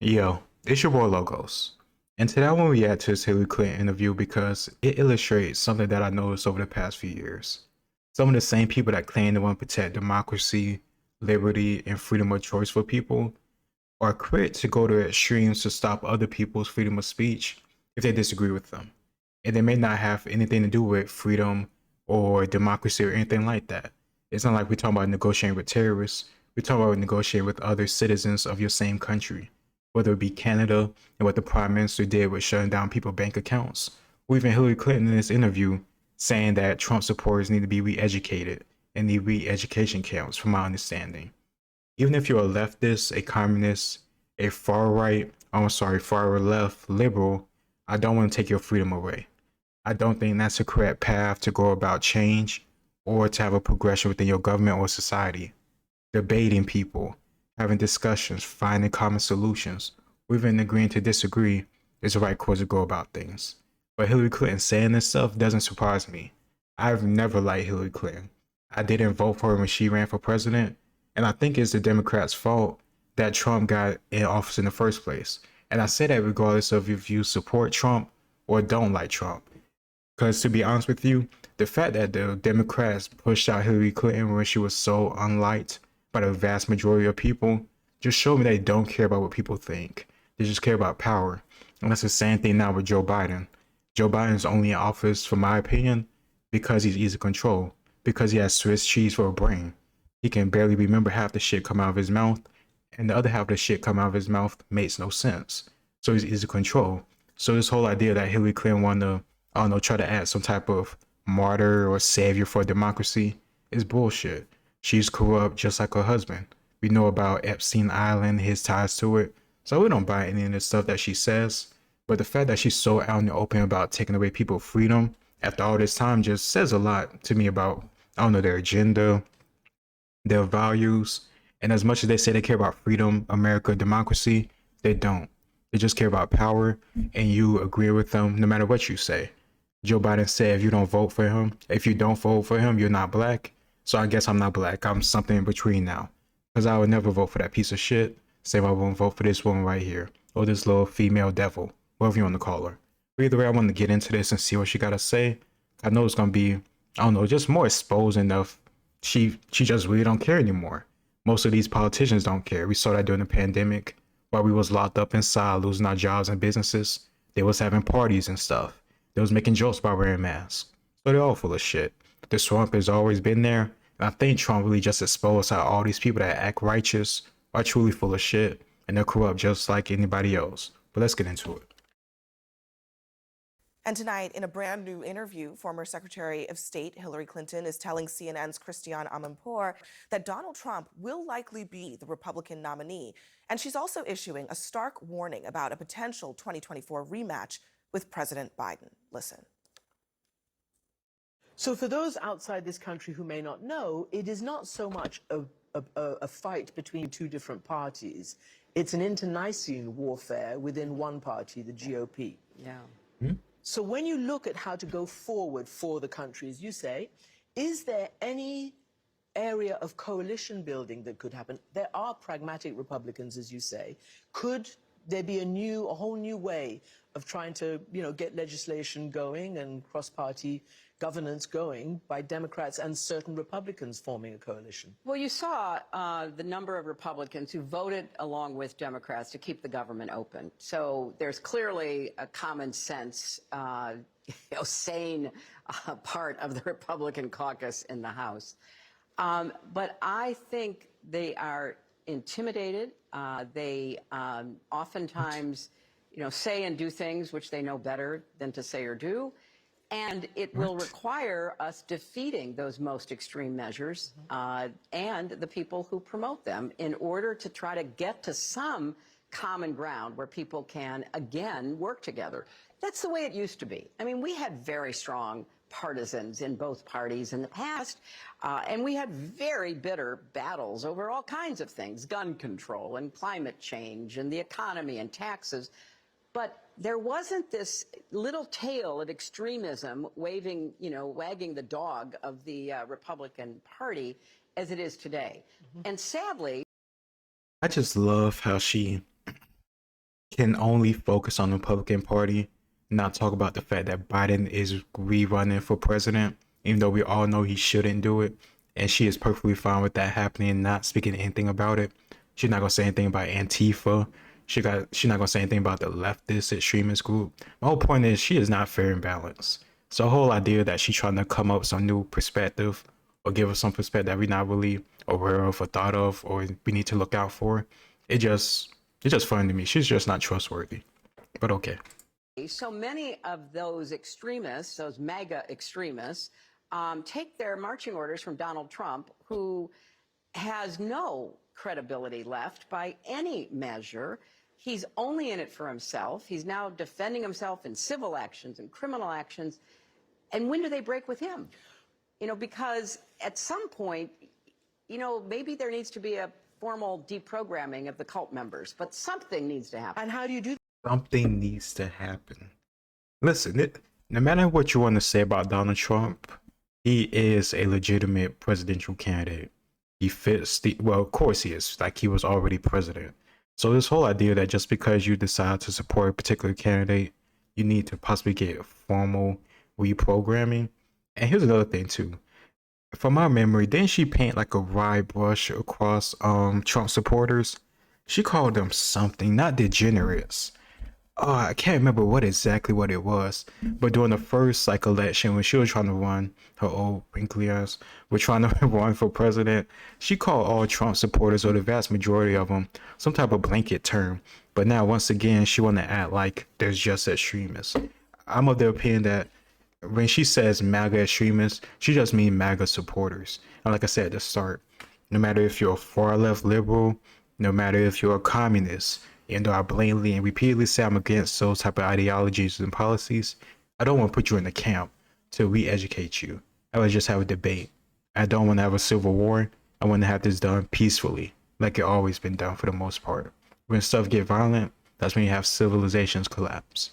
Yo, it's your boy Logos. And today I want to react to this Hillary Clinton interview because it illustrates something that I noticed over the past few years. Some of the same people that claim they want to protect democracy, liberty, and freedom of choice for people are quick to go to extremes to stop other people's freedom of speech if they disagree with them. And they may not have anything to do with freedom or democracy or anything like that. It's not like we're talking about negotiating with terrorists. We're talking about negotiating with other citizens of your same country, whether it be Canada and what the Prime Minister did with shutting down people's bank accounts, or even Hillary Clinton in this interview saying that Trump supporters need to be re-educated and need re-education camps, from my understanding. Even if you're a leftist, a communist, a far right, far left liberal, I don't want to take your freedom away. I don't think that's the correct path to go about change or to have a progression within your government or society. Debating people, having discussions, finding common solutions, or even agreeing to disagree is the right course to go about things. But Hillary Clinton saying this stuff doesn't surprise me. I've never liked Hillary Clinton. I didn't vote for her when she ran for president, and I think it's the Democrats' fault that Trump got in office in the first place. And I say that regardless of if you support Trump or don't like Trump. Because to be honest with you, the fact that the Democrats pushed out Hillary Clinton when she was so unliked by the vast majority of people just showed me they don't care about what people think. They just care about power. And that's the same thing now with Joe Biden. Joe Biden's only in office, for my opinion, because he's easy to control, because he has Swiss cheese for a brain. He can barely remember half the shit come out of his mouth, and the other half of the shit come out of his mouth makes no sense. So he's easy to control. So this whole idea that Hillary Clinton wanted to, I don't know, try to add some type of martyr or savior for democracy is bullshit. She's corrupt just like her husband. We know about Epstein Island, his ties to it. So we don't buy any of the stuff that she says. But the fact that she's so out in the open about taking away people's freedom after all this time just says a lot to me about, I don't know, their agenda, their values. And as much as they say they care about freedom, America, democracy, they don't. They just care about power, and you agree with them no matter what you say. Joe Biden said if you don't vote for him, if you don't vote for him, you're not black. So I guess I'm not black. I'm something in between now. Because I would never vote for that piece of shit. Same I won't vote for this woman right here. Or this little female devil. Whatever you want to call her. But either way, I want to get into this and see what she got to say. I know it's going to be, I don't know, just more exposed enough. She just really don't care anymore. Most of these politicians don't care. We saw that during the pandemic. While we was locked up inside, losing our jobs and businesses, they was having parties and stuff. They was making jokes about wearing masks. So they're all full of shit. The swamp has always been there. And I think Trump really just exposed how all these people that act righteous are truly full of shit. And they're corrupt just like anybody else. But let's get into it. And tonight, in a brand new interview, former Secretary of State Hillary Clinton is telling CNN's Christiane Amanpour that Donald Trump will likely be the Republican nominee. And she's also issuing a stark warning about a potential 2024 rematch with President Biden. Listen. So for those outside this country who may not know, it is not so much a fight between two different parties. It's an internecine warfare within one party, the GOP. Yeah. So when you look at how to go forward for the country, as you say, is there any area of coalition building that could happen? There are pragmatic Republicans, as you say. Could there be a whole new way of trying to, get legislation going and cross-party governance going by Democrats and certain Republicans forming a coalition? Well, you saw the number of Republicans who voted along with Democrats to keep the government open. So there's clearly a common sense, sane part of the Republican caucus in the House. But I think they are intimidated. They oftentimes, say and do things which they know better than to say or do. And it will require us defeating those most extreme measures and the people who promote them in order to try to get to some common ground where people can, again, work together. That's the way it used to be. I mean, we had very strong partisans in both parties in the past, and we had very bitter battles over all kinds of things, gun control and climate change and the economy and taxes. But there wasn't this little tail of extremism wagging the dog of the Republican Party as it is today. And sadly, I just love how she can only focus on the Republican Party, not talk about the fact that Biden is rerunning for president, even though we all know he shouldn't do it. And she is perfectly fine with that happening, not speaking anything about it. She's not gonna say anything about Antifa. She's not gonna say anything about the leftist extremist group. My whole point is she is not fair and balanced. So the whole idea that she's trying to come up with some new perspective or give us some perspective that we're not really aware of or thought of or we need to look out for, it's just funny to me. She's just not trustworthy. But okay. So many of those extremists, those MAGA extremists, take their marching orders from Donald Trump, who has no credibility left by any measure. He's only in it for himself. He's now defending himself in civil actions and criminal actions. And when do they break with him? You know, because at some point, you know, maybe there needs to be a formal deprogramming of the cult members, but something needs to happen. And how do you do that? Something needs to happen. Listen, no matter what you want to say about Donald Trump, he is a legitimate presidential candidate. He fits well, of course he is. Like, he was already president. So this whole idea that just because you decide to support a particular candidate, you need to possibly get formal reprogramming. And here's another thing too. From my memory, didn't she paint like a wide brush across Trump supporters? She called them something, not degenerates. Oh, I can't remember what it was, but during the first like election when she was trying to run, her old wrinkly ass were trying to run for president, she called all Trump supporters, or the vast majority of them, some type of blanket term. But now once again, she want to act like there's just extremists. I'm of the opinion that when she says MAGA extremists, she just means MAGA supporters. And like I said at the start, no matter if you're a far left liberal, no matter if you're a communist, and though I blatantly and repeatedly say I'm against those type of ideologies and policies, I don't want to put you in a camp to re-educate you. I would just have a debate. I don't want to have a civil war. I want to have this done peacefully, like it always been done for the most part. When stuff get violent, that's when you have civilizations collapse.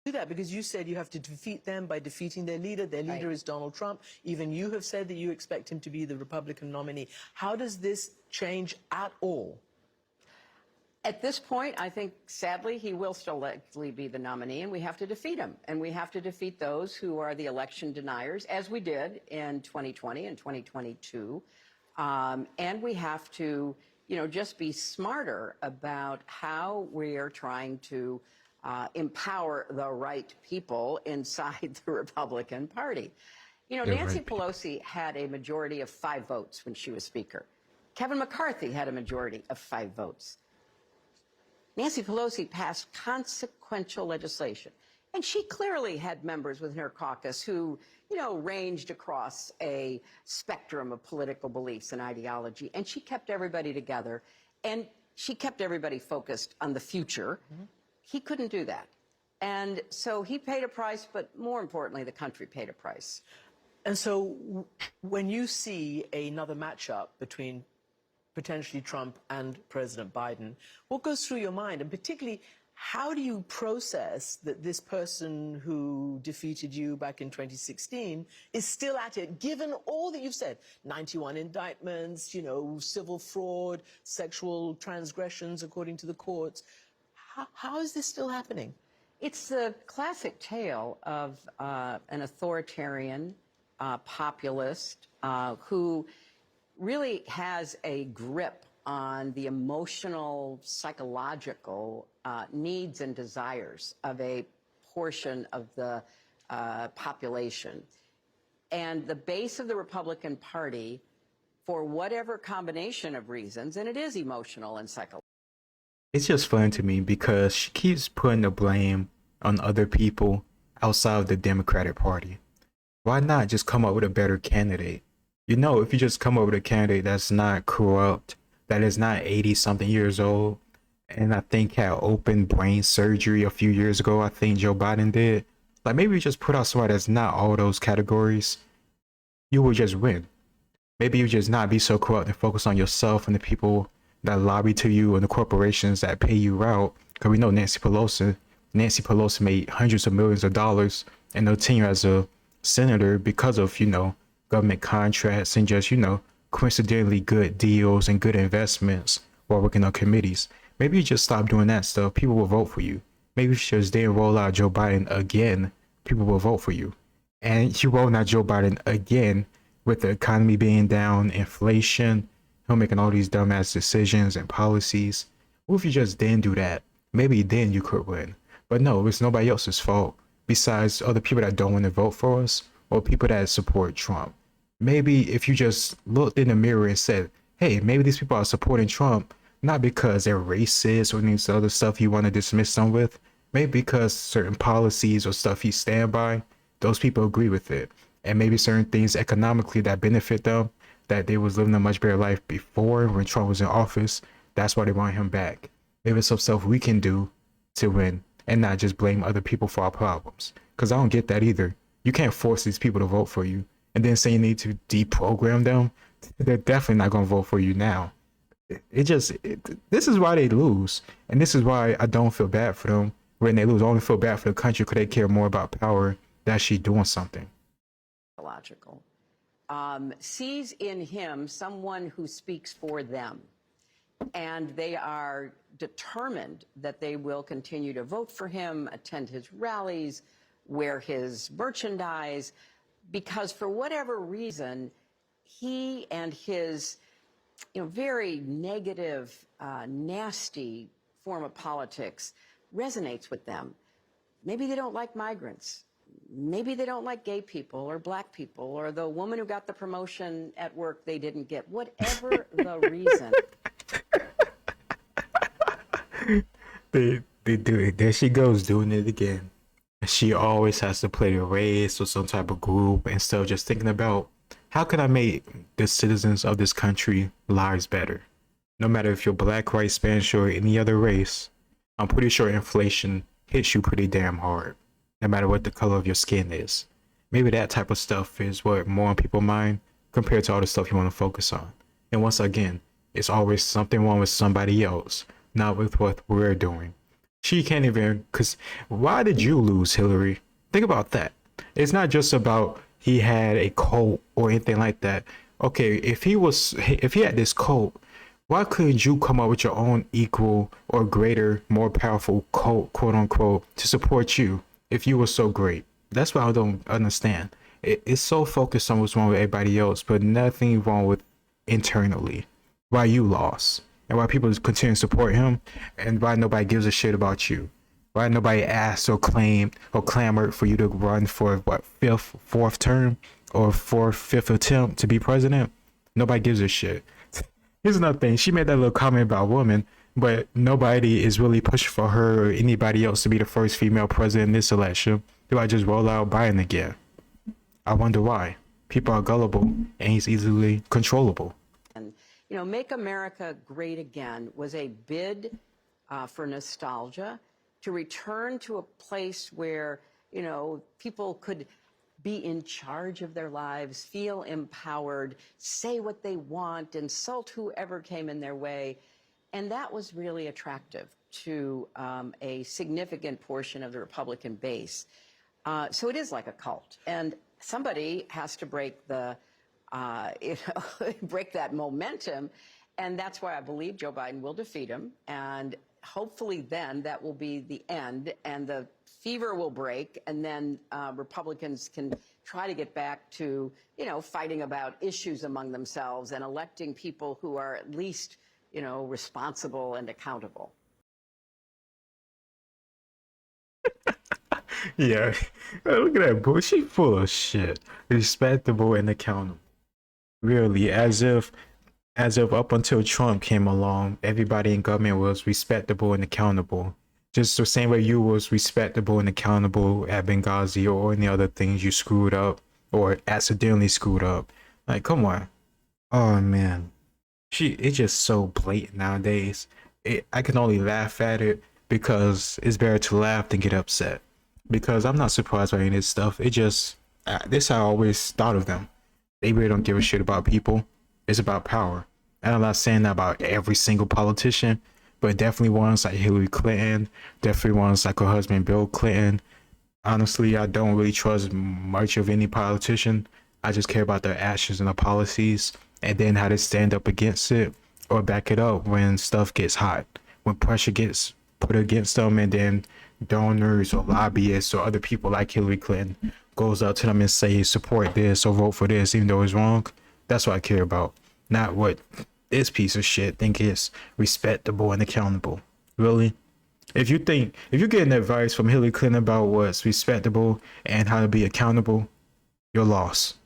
Do that because you said you have to defeat them by defeating their leader. Their leader is Donald Trump. Even you have said that you expect him to be the Republican nominee. How does this change at all? At this point, I think, sadly, he will still likely be the nominee, and we have to defeat him. And we have to defeat those who are the election deniers, as we did in 2020 and 2022. And we have to, you know, just be smarter about how we are trying to empower the right people inside the Republican Party. You know, Nancy Pelosi had a majority of 5 votes when she was Speaker. Kevin McCarthy had a majority of 5 votes. Nancy Pelosi passed consequential legislation, and she clearly had members within her caucus who, you know, ranged across a spectrum of political beliefs and ideology, and she kept everybody together, and she kept everybody focused on the future. He couldn't do that. And so he paid a price, but more importantly, the country paid a price. And so when you see another matchup between potentially Trump and President Biden, what goes through your mind? And particularly, how do you process that this person who defeated you back in 2016 is still at it, given all that you've said? 91 indictments, you know, civil fraud, sexual transgressions according to the courts. How is this still happening? It's the classic tale of an authoritarian populist who really has a grip on the emotional, psychological needs and desires of a portion of the population. And the base of the Republican Party, for whatever combination of reasons, and it is emotional and psychological. It's just funny to me because she keeps putting the blame on other people outside of the Democratic Party. Why not just come up with a better candidate? You know, if you just come up with a candidate that's not corrupt, that is not 80-something years old, and I think had open brain surgery a few years ago, I think Joe Biden did. Like, maybe you just put out somebody that's not all those categories, you would just win. Maybe you just not be so corrupt and focus on yourself and the people that lobby to you and the corporations that pay you out. Because we know Nancy Pelosi made hundreds of millions of dollars in her tenure as a senator because of, you know, government contracts and just, you know, coincidentally good deals and good investments while working on committees. maybe you just stop doing that stuff. People will vote for you. Maybe if you just didn't roll out Joe Biden again, people will vote for you. And you roll out Joe Biden again with the economy being down, inflation, him making all these dumbass decisions and policies. What if you just didn't do that? Maybe then you could win. But no, it's nobody else's fault besides other people that don't want to vote for us or people that support Trump. Maybe if you just looked in the mirror and said, hey, maybe these people are supporting Trump not because they're racist or any other stuff you want to dismiss them with, maybe because certain policies or stuff you stand by, those people agree with it. And maybe certain things economically that benefit them, that they was living a much better life before when Trump was in office, that's why they want him back. Maybe it's some stuff we can do to win and not just blame other people for our problems. Because I don't get that either. You can't force these people to vote for you and then say you need to deprogram them. They're definitely not going to vote for you now. This is why they lose. And this is why I don't feel bad for them when they lose. I only feel bad for the country because they care more about power than actually doing something. Logical. Sees in him someone who speaks for them. And they are determined that they will continue to vote for him, attend his rallies, wear his merchandise, because for whatever reason, he and his very negative, nasty form of politics resonates with them. Maybe they don't like migrants. Maybe they don't like gay people or black people or the woman who got the promotion at work they didn't get. Whatever the reason. They do it. There she goes doing it again. She always has to play the race or some type of group instead of just thinking about how can I make the citizens of this country lives better? No matter if you're black, white, Spanish, or any other race, I'm pretty sure inflation hits you pretty damn hard, no matter what the color of your skin is. Maybe that type of stuff is what more on people's mind compared to all the stuff you want to focus on. And once again, it's always something wrong with somebody else, not with what we're doing. She can't even, because why did you lose, Hillary? Think about that. It's not just about he had a cult or anything like that. Okay, if he had this cult, why couldn't you come up with your own equal or greater, more powerful cult, quote unquote, to support you if you were so great? That's what I don't understand. It's so focused on what's wrong with everybody else, but nothing wrong with internally. Why you lost and why people continue to support him and why nobody gives a shit about you. Why nobody asked or claimed or clamored for you to run for what, fourth term or fifth attempt to be president? Nobody gives a shit. Here's another thing. She made that little comment about women, but nobody is really pushing for her or anybody else to be the first female president in this election. Do I just roll out Biden again? I wonder why. People are gullible and he's easily controllable. And, Make America Great Again was a bid for nostalgia, to return to a place where, people could be in charge of their lives, feel empowered, say what they want, insult whoever came in their way. And that was really attractive to a significant portion of the Republican base. So it is like a cult. And somebody has to break the, break that momentum. And that's why I believe Joe Biden will defeat him. And hopefully then that will be the end and the fever will break, and then Republicans can try to get back to, fighting about issues among themselves and electing people who are at least, responsible and accountable. Yeah, look at that boy. She full of shit. Respectable and accountable. Really, as if up until Trump came along, everybody in government was respectable and accountable. Just the same way you was respectable and accountable at Benghazi or any other things you screwed up or accidentally screwed up. Like, come on. Oh man, it's just so blatant nowadays. I can only laugh at it because it's better to laugh than get upset. Because I'm not surprised by any of this stuff. It just this I always thought of them. They really don't give a shit about people. It's about power. And I'm not saying that about every single politician, but definitely ones like Hillary Clinton, definitely ones like her husband Bill Clinton. Honestly, I don't really trust much of any politician. I just care about their actions and their policies, and then how they stand up against it or back it up when stuff gets hot. when pressure gets put against them, and then donors or lobbyists or other people like Hillary Clinton goes out to them and say support this or vote for this even though it's wrong. That's what I care about, not what this piece of shit think is respectable and accountable. Really? If you're getting advice from Hillary Clinton about what's respectable and how to be accountable, you're lost.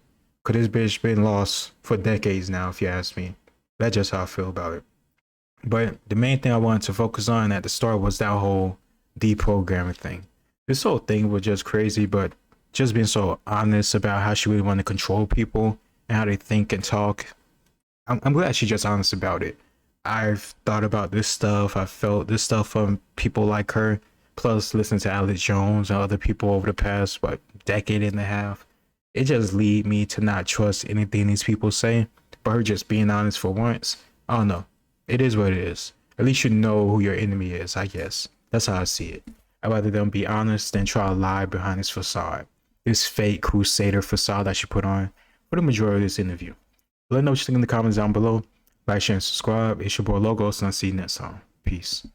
Cause this bitch been lost for decades now, if you ask me. That's just how I feel about it. But the main thing I wanted to focus on at the start was that whole deprogramming thing. This whole thing was just crazy, but just being so honest about how she really want to control people and how they think and talk. I'm glad she's just honest about it. I've thought about this stuff. I felt this stuff from people like her, plus listening to Alex Jones and other people over the past, decade and a half. It just lead me to not trust anything these people say. But her just being honest for once, I don't know. It is what it is. At least you know who your enemy is, I guess. That's how I see it. I'd rather them be honest than try to lie behind this facade. This fake crusader facade that she put on for the majority of this interview. Let me know what you think in the comments down below. Like, share, and subscribe. It's your boy Logos, and I'll see you next time. Peace.